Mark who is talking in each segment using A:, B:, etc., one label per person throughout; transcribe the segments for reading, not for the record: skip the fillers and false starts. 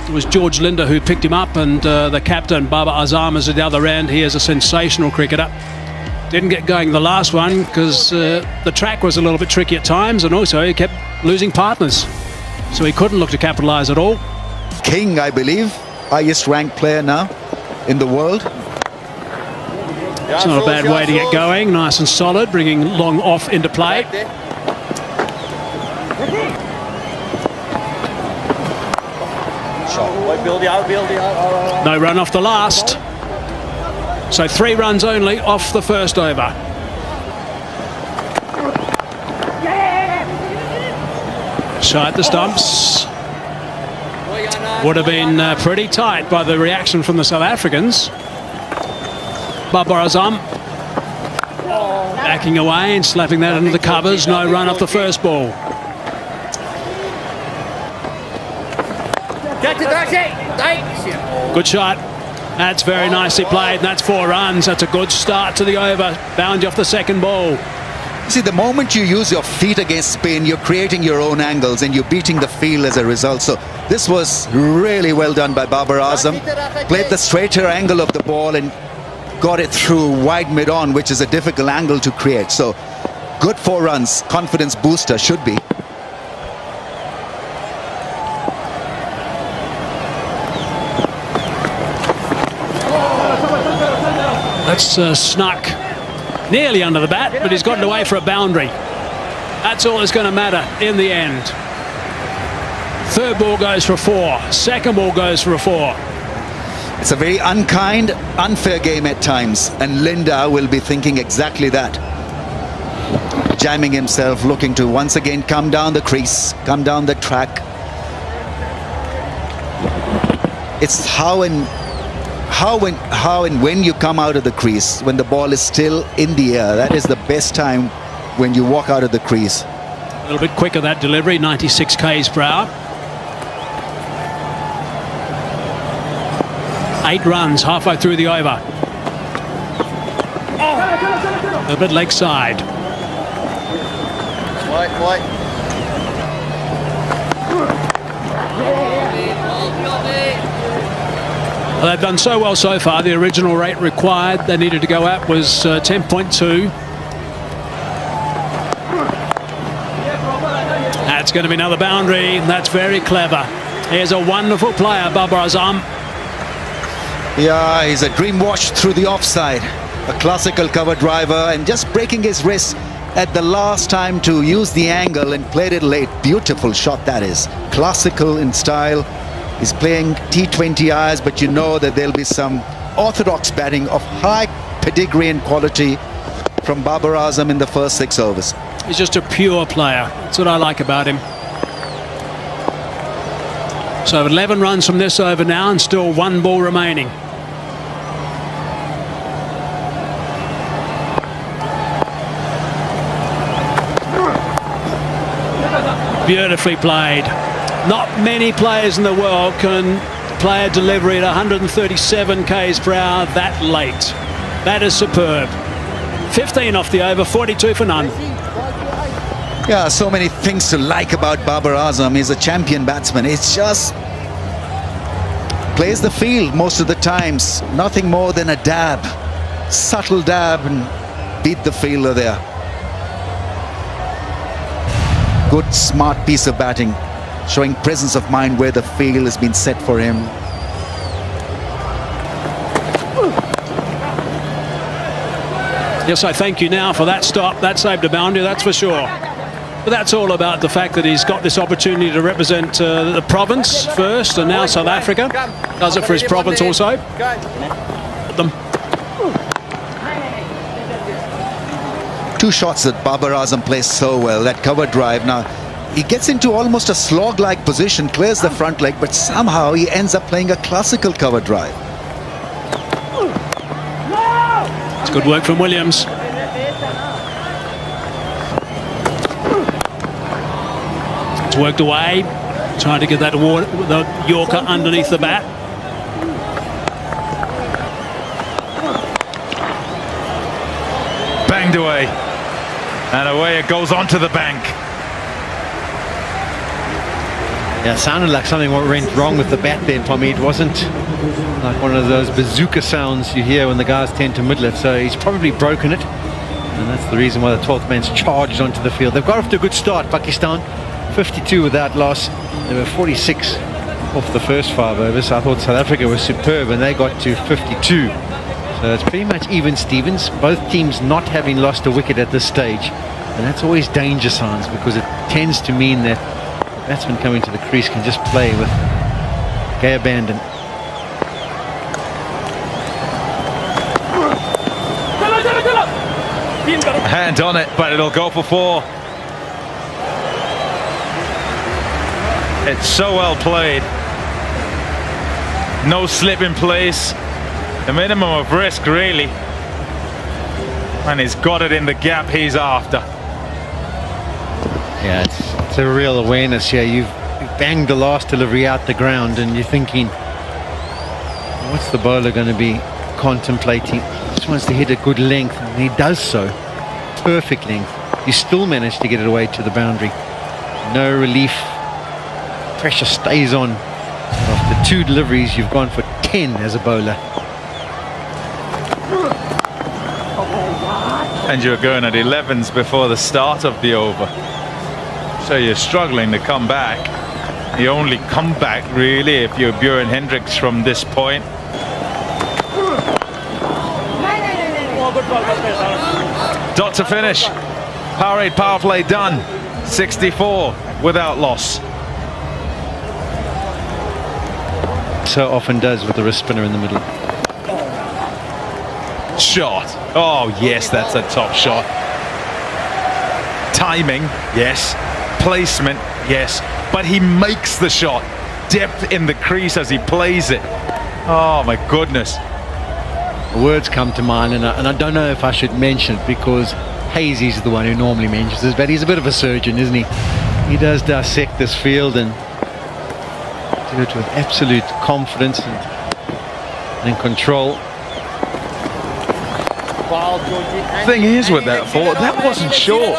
A: It was George Linder who picked him up, and the captain, Babar Azam, is at the other end. He is a sensational cricketer. Didn't get going the last one because the track was a little bit tricky at times, and also he kept losing partners. So he couldn't look to capitalise at all.
B: King, I believe, highest ranked player now in the world.
A: It's not a bad way to get going. Nice and solid, bringing long off into play. No run off the last. So 3 runs only off the first over. Shy at the stumps. Would have been pretty tight by the reaction from the South Africans. Babar Azam backing away and slapping that into the covers. No run off the first ball. Good shot. That's very nicely played, and that's 4 runs. That's a good start to the over. Boundary off the second ball.
B: See, the moment you use your feet against spin, you're creating your own angles and you're beating the field as a result. So this was really well done by Babar Azam. Played the straighter angle of the ball and got it through wide mid-on, which is a difficult angle to create. So good 4 runs, confidence booster should be.
A: That's snuck nearly under the bat, but he's gotten away for a boundary. That's all that's going to matter in the end. Third ball goes for a 4. Second ball goes for a 4.
B: It's a very unkind, unfair game at times, and Linda will be thinking exactly that. Jamming himself, looking to once again come down the crease, come down the track. It's how and when you come out of the crease, when the ball is still in the air. That is the best time when you walk out of the crease.
A: A little bit quicker that delivery, 96 k's per hour. 8 runs halfway through the over. A bit leg side. Well, they've done so well so far. The original rate required they needed to go at was 10.2. That's going to be another boundary. That's very clever. Here's a wonderful player, Babar Azam.
B: Yeah, he's a dream wash through the offside. A classical cover driver, and just breaking his wrist at the last time to use the angle and played it late. Beautiful shot that is. Classical in style. He's playing T20 Is, but you know that there'll be some orthodox batting of high pedigree and quality from Babar Azam in the first 6 overs.
A: He's just a pure player. That's what I like about him. So 11 runs from this over now, and still 1 ball remaining. Beautifully played. Not many players in the world can play a delivery at 137 k's per hour that late. That is superb. 15 off the over, 42 for none.
B: Yeah, so many things to like about Babar Azam. He's a champion batsman. It's just plays the field most of the times. Nothing more than a dab. Subtle dab and beat the fielder there. Good, smart piece of batting. Showing presence of mind where the field has been set for him.
A: Yes, I thank you now for that stop. That saved a boundary, that's for sure. But that's all about the fact that he's got this opportunity to represent the province first, and now South Africa. Does it for his province also. Them.
B: 2 shots that Babar Azam plays so well. That cover drive now. He gets into almost a slog-like position, clears the front leg, but somehow he ends up playing a classical cover drive.
A: It's good work from Williams. It's worked away, trying to get that the Yorker underneath the bat.
C: Banged away, and away it goes onto the bank. Yeah, it sounded like something went wrong with the bat there, Tommy. It wasn't like one of those bazooka sounds you hear when the guys tend to middle it. So he's probably broken it. And that's the reason why the 12th man's charged onto the field. They've got off to a good start, Pakistan. 52 without loss. They were 46 off the first 5 overs. I thought South Africa was superb, and they got to 52. So it's pretty much even Stevens. Both teams not having lost a wicket at this stage. And that's always danger signs, because it tends to mean that batsmen coming to the crease can just play with gay abandon.
D: Hand on it, but it'll go for 4. It's so well played. No slip in place. The minimum of risk, really. And he's got it in the gap he's after.
C: Yeah, it's a real awareness here. You've banged the last delivery out the ground, and you're thinking, what's the bowler going to be contemplating? He just wants to hit a good length, and he does so. Perfect length. You still manage to get it away to the boundary. No relief. Pressure stays on. After 2 deliveries, you've gone for 10 as a bowler.
D: And you're going at 11s before the start of the over. So you're struggling to come back. You only come back really if you're Bjorn Hendricks from this point. Dot to finish. Powerade power play done. 64 without loss.
C: So often does with the wrist spinner in the middle.
D: Shot. Oh yes, that's a top shot. Timing, yes. Placement, yes. But he makes the shot. Depth in the crease as he plays it. Oh my goodness.
C: Words come to mind, and I don't know if I should mention it, because Hazy's the one who normally mentions this, but he's a bit of a surgeon, isn't he? He does dissect this field and do it with absolute confidence and control.
D: Thing is with that ball, that wasn't short.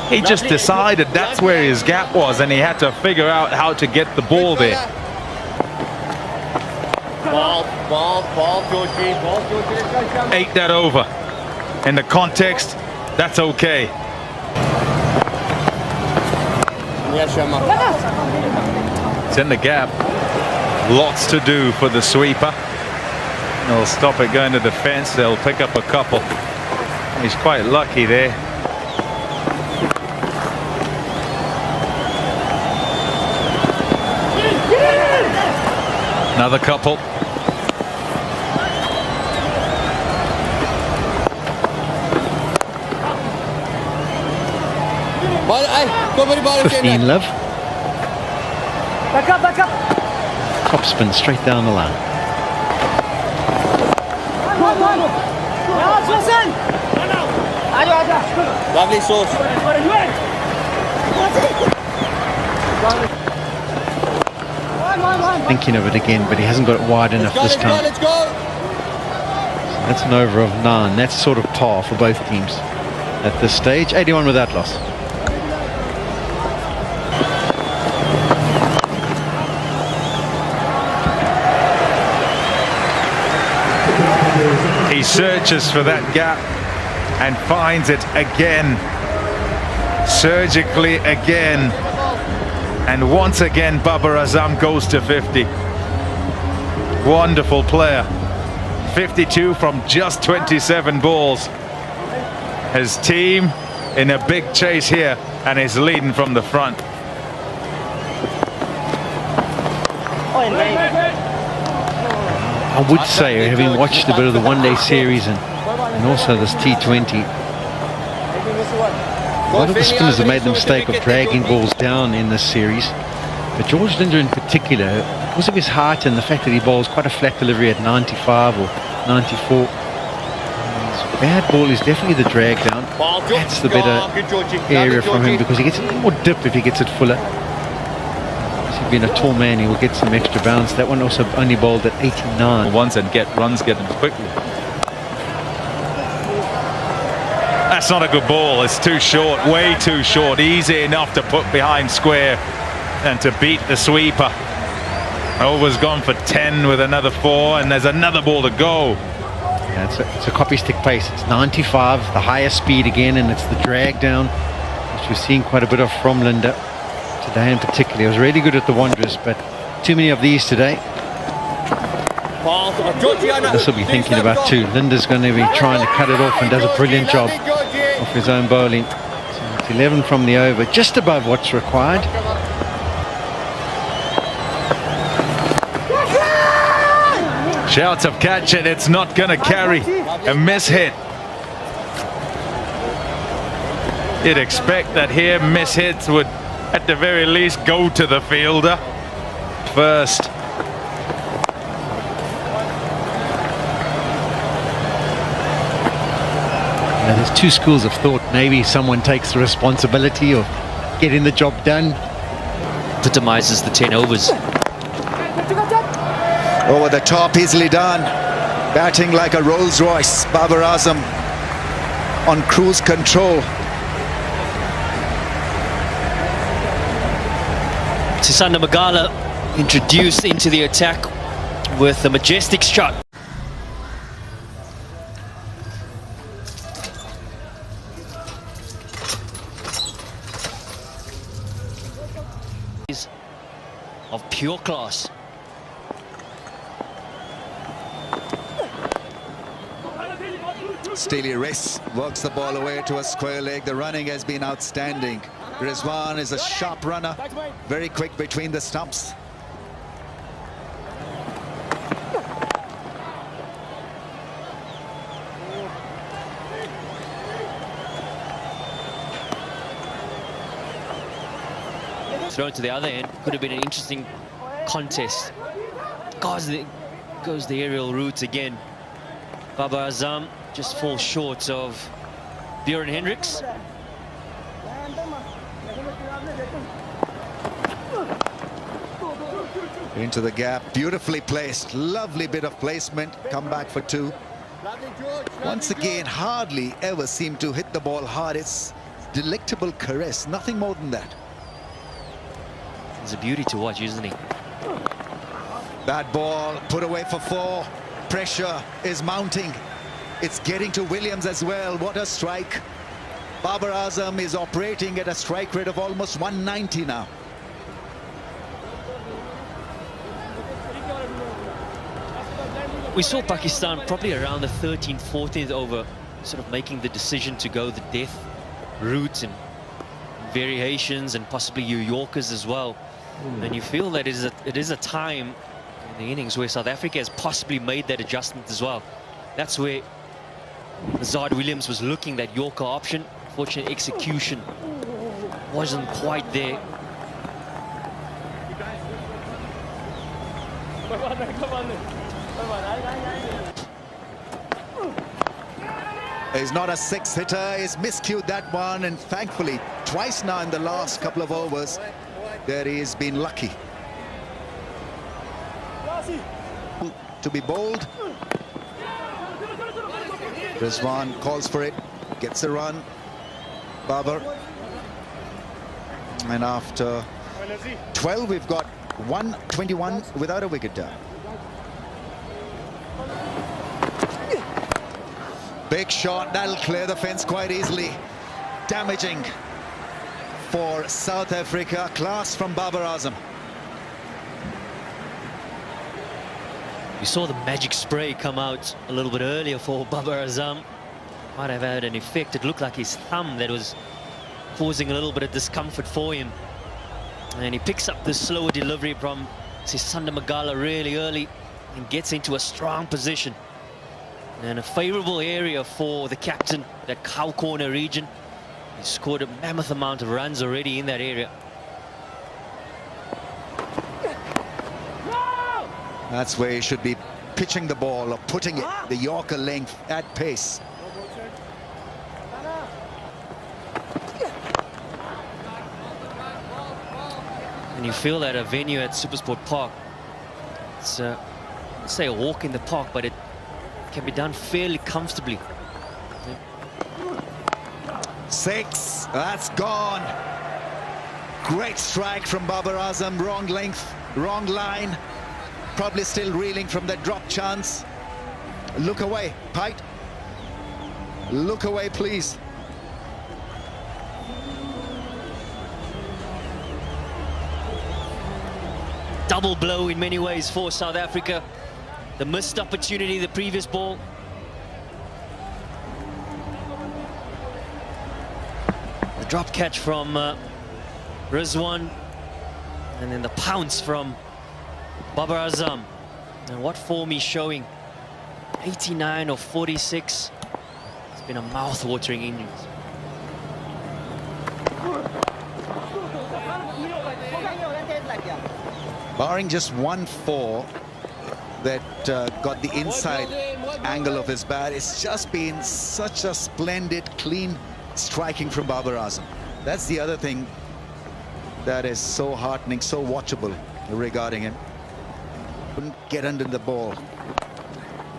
D: He just decided that's where his gap was, and he had to figure out how to get the ball there.
E: Ball, Georgie, ball,
D: 8 that over. In the context, that's okay. It's in the gap. Lots to do for the sweeper. They'll stop it going to the fence. They'll pick up a couple. He's quite lucky there. Another couple.
E: Go for the ball.
C: 15 love.
E: Back up.
C: Top spin straight down the line.
E: Lovely sauce.
C: Thinking of it again, but he hasn't got it wide enough this time.
E: Let's go.
C: That's an over of 9. That's sort of par for both teams at this stage. 81 without loss.
D: He searches for that gap and finds it again, surgically again, and once again Babar Azam goes to 50. Wonderful player. 52 from just 27 balls. His team in a big chase here, and is leading from the front.
C: I would say, having watched a bit of the one-day series and also this T20, a lot of the spinners have made the mistake of dragging balls down in this series. But George Linder in particular, because of his height and the fact that he bowls quite a flat delivery at 95 or 94, his bad ball is definitely the drag down. That's the better area from him, because he gets a little more dip if he gets it fuller. Being a tall man, he will get some extra bounce. That one also only bowled at 89.
D: Once and get runs, get them quickly. That's not a good ball. It's too short, way too short. Easy enough to put behind square. and to beat the sweeper. Over's gone for 10 with another 4, and there's another ball to go.
C: Yeah, it's a copy stick pace. It's 95, the highest speed again, and it's the drag down, which we're seeing quite a bit of from Linda today in particular. It was really good at the Wanderers, but too many of these today. This will be thinking about too. Linda's going to be trying to cut it off and does a brilliant job of his own bowling. So it's 11 from the over, just above what's required.
D: Shouts of catch it, it's not going to carry. A miss hit. You'd expect that here miss hits would at the very least go to the fielder first.
C: Now, there's two schools of thought. Maybe someone takes the responsibility of getting the job done.
F: Epitomizes the 10 overs.
B: Over the top, easily done. Batting like a Rolls Royce. Babar Azam on cruise control.
F: Sisanda Magala introduced into the attack with a majestic shot. Of pure class.
B: Steely wrist works the ball away to a square leg. The running has been outstanding. Rizwan is a sharp runner, very quick between the stumps.
F: Thrown to the other end, could have been an interesting contest. Goes the aerial route again. Babar Azam just falls short of Bjorn Hendricks.
B: Into the gap, beautifully placed, lovely bit of placement, come back for 2. Once again, hardly ever seem to hit the ball hard. It's delectable caress, nothing more than that.
F: He's a beauty to watch, isn't he?
B: Bad ball, put away for 4. Pressure is mounting. It's getting to Williams as well. What a strike. Babar Azam is operating at a strike rate of almost 190 now.
F: We saw Pakistan probably around the 13th, 14th over, sort of making the decision to go the death route and variations and possibly New Yorkers as well. And you feel that it is a time in the innings where South Africa has possibly made that adjustment as well. That's where Zard Williams was looking, that Yorker option. Fortunate execution wasn't quite there.
B: He's not a 6-hitter, he's miscued that one, and thankfully twice now in the last couple of overs that he's been lucky. To be bold. Rizwan calls for it, gets a run. Babar. And after 12, we've got 121 without a wicket down. Big shot, that'll clear the fence quite easily. Damaging for South Africa. Class from Babar Azam.
F: We saw the magic spray come out a little bit earlier for Babar Azam. Might have had an effect. It looked like his thumb that was causing a little bit of discomfort for him. And he picks up the slower delivery from Sisanda Magala really early and gets into a strong position. And a favourable area for the captain, that cow corner region. He scored a mammoth amount of runs already in that area.
B: That's where he should be pitching the ball or putting it, the Yorker length at pace.
F: And you feel that a venue at Supersport Park, it's let's say a walk in the park, but it can be done fairly comfortably.
B: 6, that's gone. Great strike from Babar Azam. Wrong length, wrong line. Probably still reeling from that drop chance. Look away, Pite. Look away, please.
F: Double blow in many ways for South Africa. The missed opportunity, the previous ball. The drop catch from Rizwan. And then the pounce from Babar Azam. And what form he's showing. 89 of 46. It's been a mouth-watering innings.
B: Barring just 1-4 that got the inside angle of his bat, it's just been such a splendid, clean striking from Babar Azam. That's the other thing that is so heartening, so watchable regarding him. Couldn't get under the ball.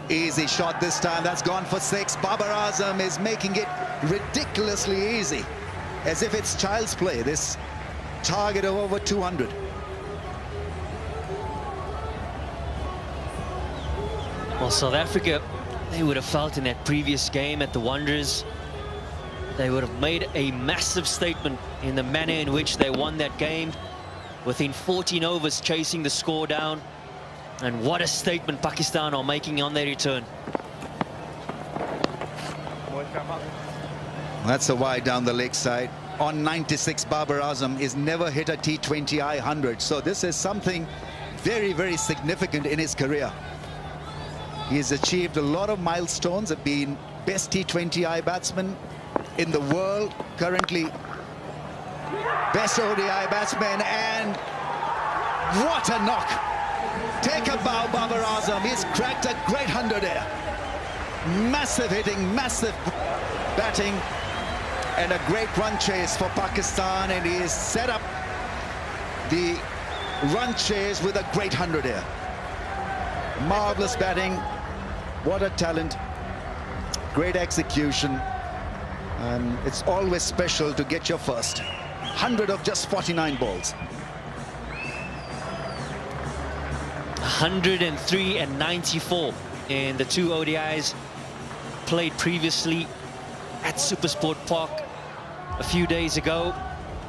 B: Easy shot this time. That's gone for 6. Babar Azam is making it ridiculously easy, as if it's child's play. This target of over 200.
F: Well, South Africa, they would have felt in that previous game at the Wanderers, they would have made a massive statement in the manner in which they won that game, within 14 overs chasing the score down. And what a statement Pakistan are making on their return.
B: That's a wide down the leg side. On 96, Babar Azam is never hit a T20I 100. So this is something very, very significant in his career. He has achieved a lot of milestones, have been best T20I batsman in the world, currently best ODI batsman, and what a knock. Take a bow, Babar Azam. He's cracked a great 100 here. Massive hitting, massive batting, and a great run chase for Pakistan, and he has set up the run chase with a great 100 here. Marvelous batting, what a talent, great execution, and it's always special to get your first 100 of just 49 balls.
F: 103 and 94 in the 2 ODIs played previously at Supersport Park a few days ago.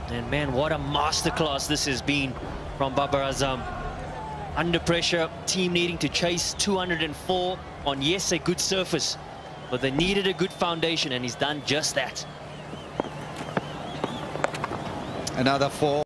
F: And man, what a masterclass this has been from Babar Azam. Under pressure, team needing to chase 204 on, yes, a good surface, but they needed a good foundation, and he's done just that.
B: Another 4.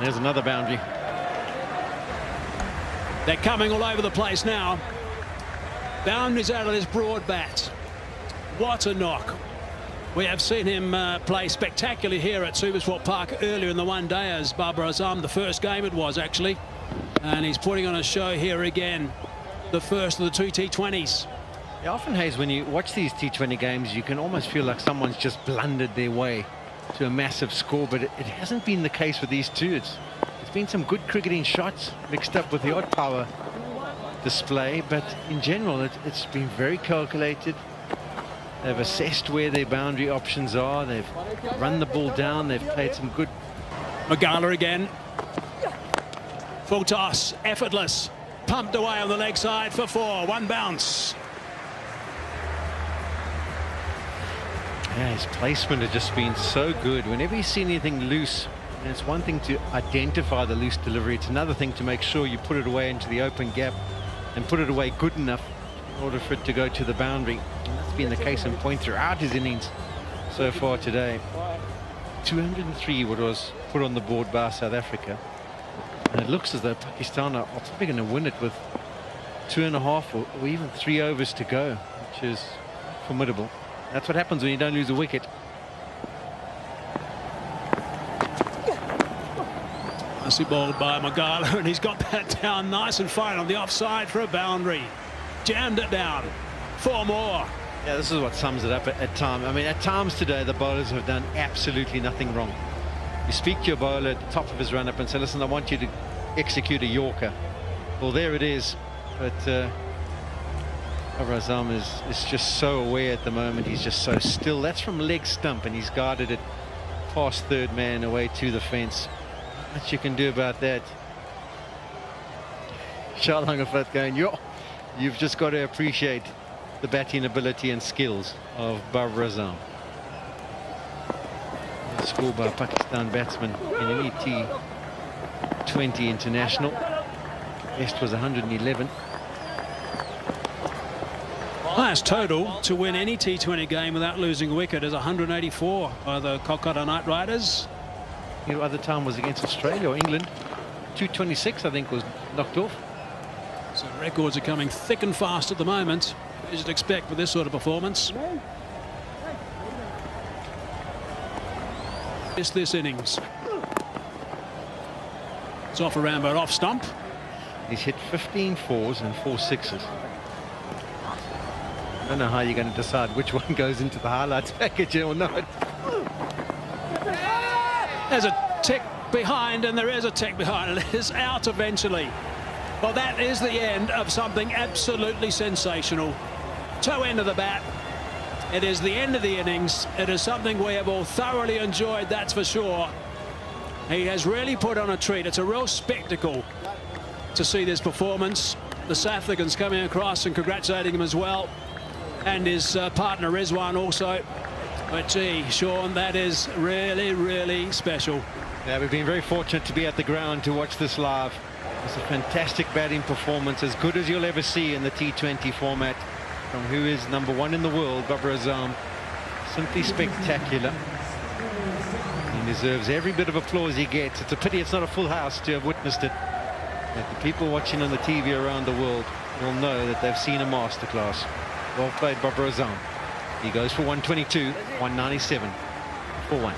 C: There's another boundary.
A: They're coming all over the place now. Boundaries out of this broad bat. What a knock. We have seen him play spectacularly here at Supersport Park earlier in the one day as Babar Azam. The first game it was, actually. And he's putting on a show here again. The first of the 2 T20s.
C: Yeah, often, Hayes, when you watch these T20 games, you can almost feel like someone's just blundered their way to a massive score, but it hasn't been the case with these two. It's been some good cricketing shots mixed up with the odd power display, but in general it's been very calculated. They've assessed where their boundary options are, they've run the ball down, they've played some good.
A: Magala again. Full toss, effortless, pumped away on the leg side for 4. 1 bounce.
C: Yeah, his placement has just been so good. Whenever you see anything loose, and it's one thing to identify the loose delivery, it's another thing to make sure you put it away into the open gap and put it away good enough in order for it to go to the boundary. And that's been the case in point throughout his innings so far today. 203 what was put on the board by South Africa. And it looks as though Pakistan are probably going to win it with 2.5 or even 3 overs to go, which is formidable. That's what happens when you don't lose a wicket.
A: Nicely bowled by Magala, and he's got that down nice and fine on the offside for a boundary. Jammed it down. 4 more.
C: Yeah, this is what sums it up at times. I mean, at times today, the bowlers have done absolutely nothing wrong. You speak to your bowler at the top of his run-up and say, listen, I want you to execute a Yorker. Well, there it is. But Babar Azam is just so aware at the moment. He's just so still. That's from leg stump, and he's guarded it past third man away to the fence. Not much you can do about that. Shah Langafat going, yo, you've just got to appreciate the batting ability and skills of Babar Azam. Score by Pakistan batsman in any T20 international. Best was 111.
A: Highest total to win any T20 game without losing a wicket is 184 by the Kolkata Knight Riders.
C: The other time was against Australia or England. 226, I think, was knocked off.
A: So records are coming thick and fast at the moment, as you'd expect with this sort of performance. This innings. It's off around but off stump.
C: He's hit 15 4s and 4 6s. I don't know how you're going to decide which one goes into the highlights package or not.
A: There's a tick behind, and there is a tick behind. It is out eventually. Well, that is the end of something absolutely sensational. Toe end of the bat. It is the end of the innings. It is something we have all thoroughly enjoyed, that's for sure. He has really put on a treat. It's a real spectacle to see this performance. The South Africans coming across and congratulating him as well, and his partner Rizwan also. But gee, Sean, that is really, really special.
C: Yeah, we've been very fortunate to be at the ground to watch this live. It's a fantastic batting performance, as good as you'll ever see in the T20 format, from who is #1 in the world, Babar Azam. Simply spectacular. He deserves every bit of applause he gets. It's a pity it's not a full house to have witnessed it. But the people watching on the TV around the world will know that they've seen a masterclass. Well played, Babar Azam. He goes for 122, 197 for 1.